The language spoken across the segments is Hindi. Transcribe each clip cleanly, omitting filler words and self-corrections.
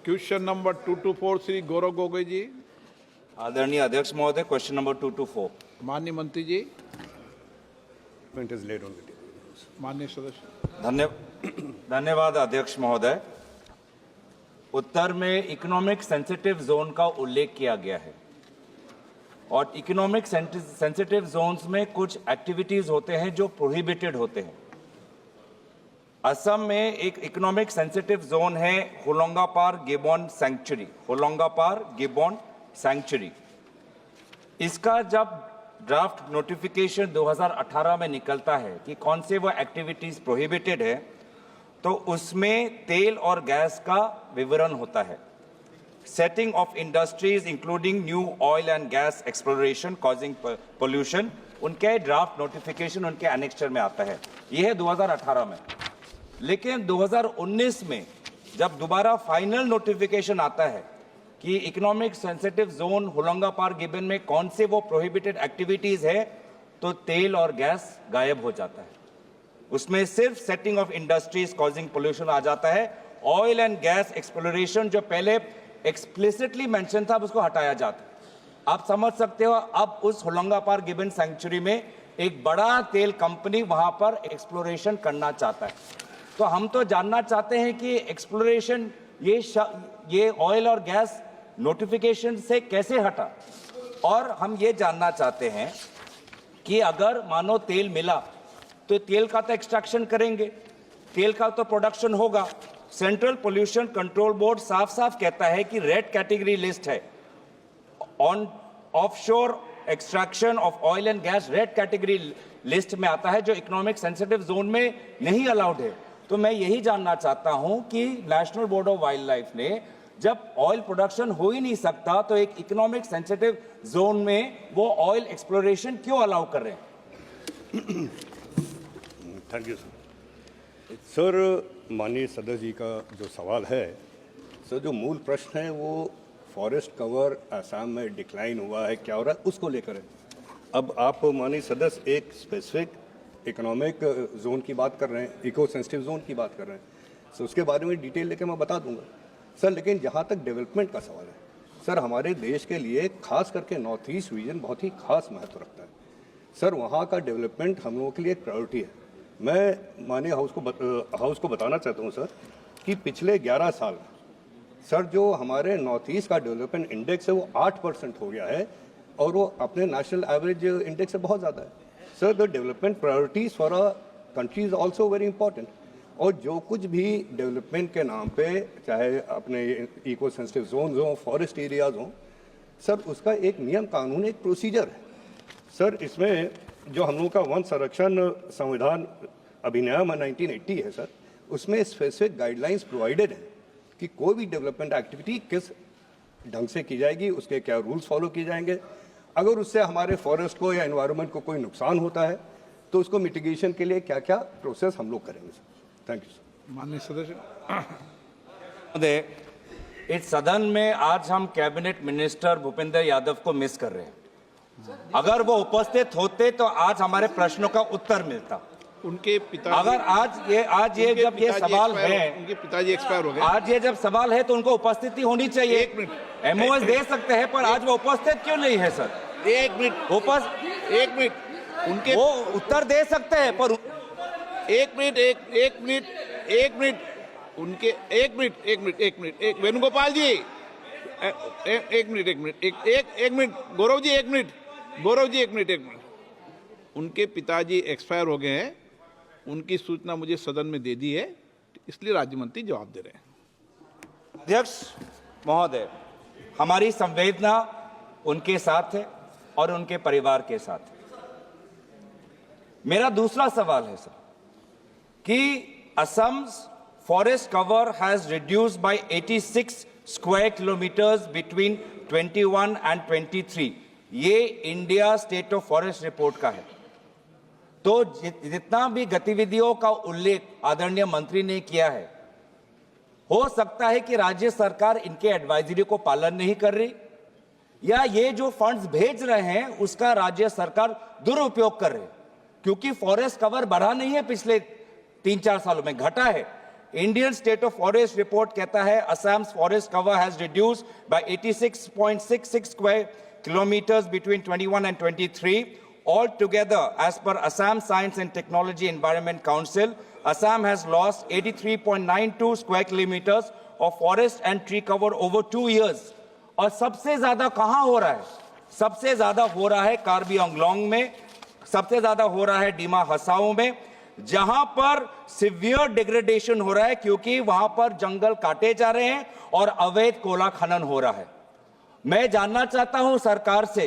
क्वेश्चन नंबर 224 श्री गौरव गोगोई जी। आदरणीय अध्यक्ष महोदय, क्वेश्चन नंबर 224। माननीय मंत्री जी, माननीय माननीय सदस्य। धन्यवाद अध्यक्ष महोदय। उत्तर में इकोनॉमिक सेंसिटिव जोन का उल्लेख किया गया है और इकोनॉमिक सेंसिटिव जोन्स में कुछ एक्टिविटीज होते हैं जो प्रोहिबिटेड होते हैं। असम में एक इकोनॉमिक सेंसिटिव जोन है होलोंगापार गिबॉन सैंक्चुरी, होलोंगापार गिबॉन सैंक्चुरी। इसका जब ड्राफ्ट नोटिफिकेशन 2018 में निकलता है कि कौन से वो एक्टिविटीज प्रोहिबिटेड है, तो उसमें तेल और गैस का विवरण होता है। Setting of industries including new oil and gas exploration causing pollution, उनके ड्राफ्ट नोटिफिकेशन उनके एनेक्स्चर में आता है। यह है 2018 में। लेकिन 2019 में जब दोबारा फाइनल नोटिफिकेशन आता है कि इकोनॉमिक सेंसिटिव जोन होलोंगापार गिबन में कौन से वो प्रोहिबिटेड एक्टिविटीज है, तो तेल और गैस गायब हो जाता है। उसमें सिर्फ setting of industries causing pollution आ जाता है। ऑयल एंड गैस एक्सप्लोरेशन जो पहले एक्सप्लिसिटली मेंशन था, अब उसको हटाया जाता है। आप समझ सकते हो, अब उस होलोंगापार गिबन सैंक्चुरी में एक बड़ा तेल कंपनी वहां पर एक्सप्लोरेशन करना चाहता है। तो हम तो जानना चाहते हैं कि एक्सप्लोरेशन ये ऑयल और गैस नोटिफिकेशन से कैसे हटा, और हम ये जानना चाहते हैं कि अगर मानो तेल मिला तो तेल का तो एक्सट्रैक्शन करेंगे, तेल का तो प्रोडक्शन होगा। सेंट्रल पोल्यूशन कंट्रोल बोर्ड साफ साफ कहता है कि रेड कैटेगरी लिस्ट है on offshore extraction of oil and gas, red category list में आता है, जो इकोनॉमिक सेंसिटिव जोन में नहीं अलाउड है। तो मैं यही जानना चाहता हूं कि national board of wild life ने जब ऑयल प्रोडक्शन हो ही नहीं सकता, तो एक इकोनॉमिक सेंसिटिव जोन में वो ऑयल एक्सप्लोरेशन क्यों अलाउ कर रहे हैं? Thank you sir. माननीय सदस्य जी का जो सवाल है सर, जो मूल प्रश्न है वो फॉरेस्ट कवर आसाम में डिक्लाइन हुआ है, क्या हो रहा है, उसको लेकर है। अब आप माननीय सदस्य एक स्पेसिफिक इकोनॉमिक जोन की बात कर रहे हैं, इको सेंसिटिव जोन की बात कर रहे हैं, सो उसके बारे में डिटेल लेके मैं बता दूंगा सर। लेकिन जहाँ तक डेवलपमेंट का सवाल है सर, हमारे देश के लिए खास करके नॉर्थ ईस्ट रीजन बहुत ही खास महत्व रखता है सर। वहाँ का डेवलपमेंट हम लोगों के लिए एक प्रायोरिटी है। मैं माननीय हाउस को बताना चाहता हूँ सर कि पिछले 11 साल सर जो हमारे नॉर्थ ईस्ट का डेवलपमेंट इंडेक्स है वो 8% हो गया है, और वो अपने नेशनल एवरेज इंडेक्स से बहुत ज़्यादा है sir. The development priorities for a country is also very important. और जो कुछ भी डेवलपमेंट के नाम पे, चाहे अपने इको सेंसिटिव जोन हो, फॉरेस्ट एरियाज हों सर, उसका एक नियम कानून, एक प्रोसीजर है सर। इसमें जो हम लोगों का वन संरक्षण संविधान अधिनियम 1980 है सर, उसमें स्पेसिफिक गाइडलाइंस प्रोवाइडेड है कि कोई भी डेवलपमेंट एक्टिविटी किस ढंग से की जाएगी, उसके क्या रूल्स फॉलो किए जाएंगे। अगर उससे हमारे फॉरेस्ट को या एनवायरनमेंट को कोई नुकसान होता है तो उसको मिटिगेशन के लिए क्या क्या प्रोसेस हम लोग करेंगे सर। Thank you sir. माननीय सदस्य। महोदय, इस सदन में आज हम कैबिनेट मिनिस्टर भूपेंद्र यादव को मिस कर रहे हैं। अगर वो उपस्थित होते तो आज हमारे प्रश्नों का उत्तर मिलता। उनके पिता, अगर आज ये जब ये सवाल है, उनके पिताजी एक्सपायर हो गए, आज ये जब सवाल है तो उनको उपस्थिति होनी चाहिए। एक मिनट, एमओएस दे सकते हैं, पर आज वो उपस्थित क्यों नहीं है सर? एक मिनट उनके, वो उत्तर दे सकते हैं पर एक मिनट वेणुगोपाल जी, एक मिनट गौरव जी, एक मिनट। उनके पिताजी एक्सपायर हो गए हैं, उनकी सूचना मुझे सदन में दे दी है, इसलिए राज्य मंत्री जवाब दे रहे हैं। अध्यक्ष महोदय, हमारी संवेदना उनके साथ है और उनके परिवार के साथ है। मेरा दूसरा सवाल है सर कि Assam forest cover has reduced by 86 square kilometres between 21 and 23। ये India state of forest report का है। तो जितना भी गतिविधियों का उल्लेख आदरणीय मंत्री ने किया है, हो सकता है कि राज्य सरकार इनके एडवाइजरी को पालन नहीं कर रही, या ये जो फंड्स भेज रहे हैं उसका राज्य सरकार दुरुपयोग कर रहे हैं, क्योंकि फॉरेस्ट कवर बढ़ा नहीं है, पिछले 3-4 सालों में घटा है। Indian state of forest report कहता है Assam forest cover has reduced by 86.66 square kilometers between 21 and 23. Altogether, as per Assam Science and Technology Environment Council, Assam has lost 83.92 square kilometers of forest and tree cover over 2 years. और सबसे ज्यादा कहां हो रहा है? सबसे ज्यादा हो रहा है कार्बी आंगलोंग में, सबसे ज्यादा हो रहा है डीमा हसाओ में, जहां पर सिवियर डिग्रेडेशन हो रहा है क्योंकि वहां पर जंगल काटे जा रहे हैं और अवैध कोयला खनन हो रहा है। मैं जानना चाहता हूं सरकार से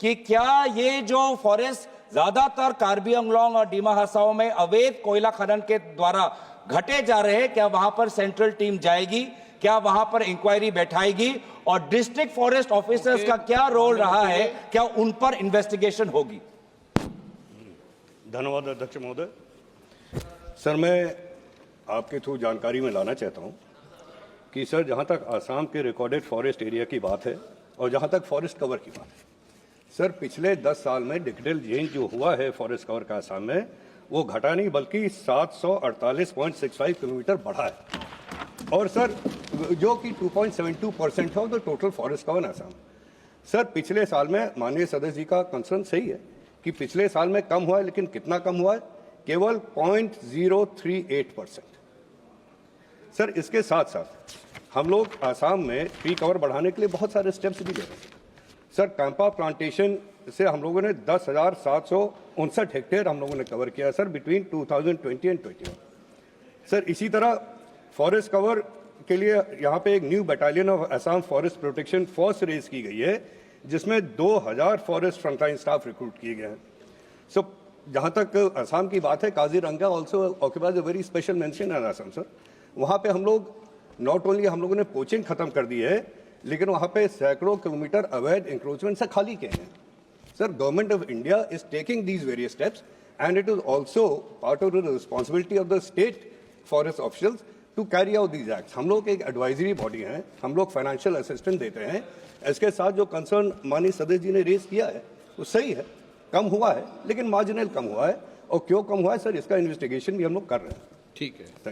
कि क्या ये जो फॉरेस्ट ज्यादातर कार्बी आंगलोंग और डीमा हसाओ में अवैध कोयला खनन के द्वारा घटे जा रहे हैं, क्या वहां पर सेंट्रल टीम जाएगी, क्या वहां पर इंक्वायरी बैठाएगी और डिस्ट्रिक्ट फॉरेस्ट ऑफिसर्स का क्या रोल रहा है, क्या उन पर इन्वेस्टिगेशन होगी? धन्यवाद अध्यक्ष महोदय। सर, मैं आपके थ्रू जानकारी में लाना चाहता हूं कि सर, जहां तक आसाम के रिकॉर्डेड फॉरेस्ट एरिया की बात है और जहां तक फॉरेस्ट कवर की बात है, सर पिछले 10 साल में डिजिटल चेंज जो हुआ है फॉरेस्ट कवर का आसाम में, वो घटा नहीं बल्कि 748.65 किलोमीटर बढ़ा है और सर जो कि 2.72% है the total forest cover Assam. Sir पिछले साल में माननीय सदस्य जी का कंसर्न सही है कि पिछले साल में कम हुआ है, लेकिन कितना कम हुआ है? केवल 0.038%। सर इसके साथ साथ हम लोग आसाम में ट्री कवर बढ़ाने के लिए बहुत सारे स्टेप्स भी ले रहे हैं। सर कैंपा प्लांटेशन से हम लोगों ने 10,759 हेक्टेयर हम लोगों ने कवर किया सर बिटवीन 2020 एंड 21। सर इसी तरह फॉरेस्ट कवर के लिए यहाँ पे एक new battalion of Assam forest protection force raise की गई है, जिसमें 2000 फॉरेस्ट फ्रंटलाइन स्टाफ रिक्रूट किए गए हैं। सो जहाँ तक असम की बात है, Kaziranga also occupies a very special mention in Assam sir. वहाँ पे हम लोग नॉट ओनली हम लोगों ने पोचिंग खत्म कर दी है, लेकिन वहाँ पे सैकड़ों किलोमीटर अवैध इंक्रोचमेंट से खाली किए हैं। Sir government of India is taking these various steps and it is also part of the responsibility of the state forest officials to carry out these acts. हम लोग एक एडवाइजरी बॉडी हैं, हम लोग फाइनेंशियल असिस्टेंस देते हैं। इसके साथ जो कंसर्न माननीय सदस्य जी ने रेज किया है वो सही है, कम हुआ है लेकिन मार्जिनल कम हुआ है, और क्यों कम हुआ है सर इसका इन्वेस्टिगेशन भी हम लोग कर रहे हैं। ठीक है, थैंक यू।